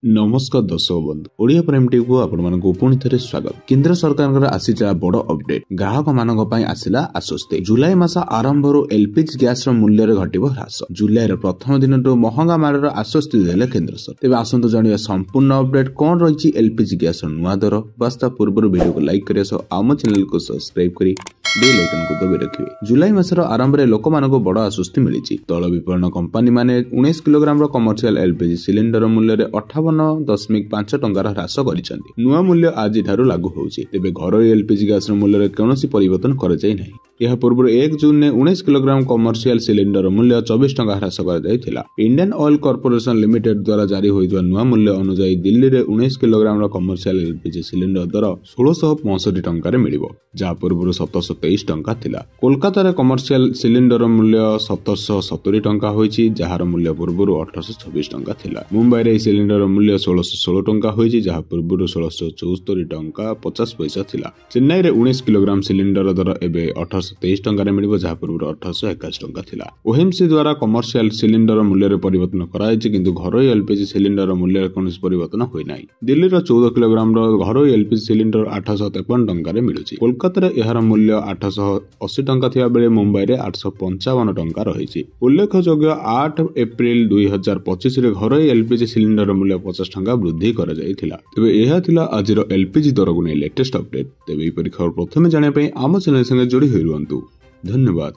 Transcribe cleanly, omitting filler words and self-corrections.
नमस्कार दर्शक बंधु ओडिया प्राइम टीवी को आपण मानक पुणी थे स्वागत। केंद्र सरकार आसीला बड़ अपडेट ग्राहक मानक आसीला आश्वस्ति। जुलाई मास आरंभ एलपीजी गैस मूल्य घटिब ह्रास। जुलाई प्रथम दिन महंगा मार्ग आश्वस्ति देले केंद्र सरकार। तेज आसतु जानिबा संपूर्ण अपडेट कौन रही एलपीजी गैस नुआ दर बास्ता पूर्व वीडियो को लाइक करिए आम चैनल को सब्सक्राइब करी बेल आइकन को दबाई रखिए। जुलाई मासर आरंभ में लोक मानक बड़ आश्वस्ति मिली। तैल विपणन कंपानी माने 19 किलोग्राम कमर्शियल एलपीजी सिलिंडर मूल्य 58.5 टंकार ह्रास करिसेंति। नुआ मूल्य आज लागू होउछि। तेबे घरोई एलपीजी गैस मूल्य कौनसी परिवर्तन कर जाय नाही। यह पूर्व 1 जून में 19 किलोग्राम कमर्शियल सिलिंडर मूल्य 24 टंका ह्रास कर इंडियन ऑयल कॉर्पोरेशन लिमिटेड द्वारा जारी होइतवा नुआ मूल्य अनुसार दिल्ली रे 19 किलोग्राम कमर्शियल एलपीजी सिलिंडर दर 1665 टंका मिलिबो, जहाँ पूर्व 1723 टंका थिला। कोलकाता रे कमर्शियल सिलिंडर मूल्य 1770 टंका होइछि, जहार मूल्य पूर्व 1826 टंका थिला। मुंबई रे सिलिंडर मूल्य 1616 टंका होइछि, जहाँ पूर्व 1674 टंका 50 पैसा थिला। चेन्नई रे 19 किलोग्राम सिलिंडर दर एबे 1823 टंका मिलिबो, जहाँ पूर्व 1821 टंका थिला। ओएमसी द्वारा कमर्शियल सिलिंडर मूल्य रे परिवर्तन कराइछि, किंतु घरोई एलपीजी सिलिंडर मूल्य रे कोनोसी परिवर्तन होई नाही। दिल्ली रो 14 किलोग्राम रो घरोई एलपीजी सिलिंडर 853 टंका रे मिलुछि। कोलकाता रे एहार मूल्य 880 टंका थिया बेले मुंबई रे 855 टंका रहिछि। उल्लेखयोग्य 8 एप्रिल 2025 रे घरोई एलपीजी सिलिंडर मूल्य 50 टंका वृद्धि करा जायथिला। तेबे एहा थिला आजिर एलपीजी दर को नै लेटेस्ट अपडेट। तेबे एपरि खबर प्रथमे जानिया पई आम चैनल संगे जोड़ी होई रुहंतु। धन्यवाद।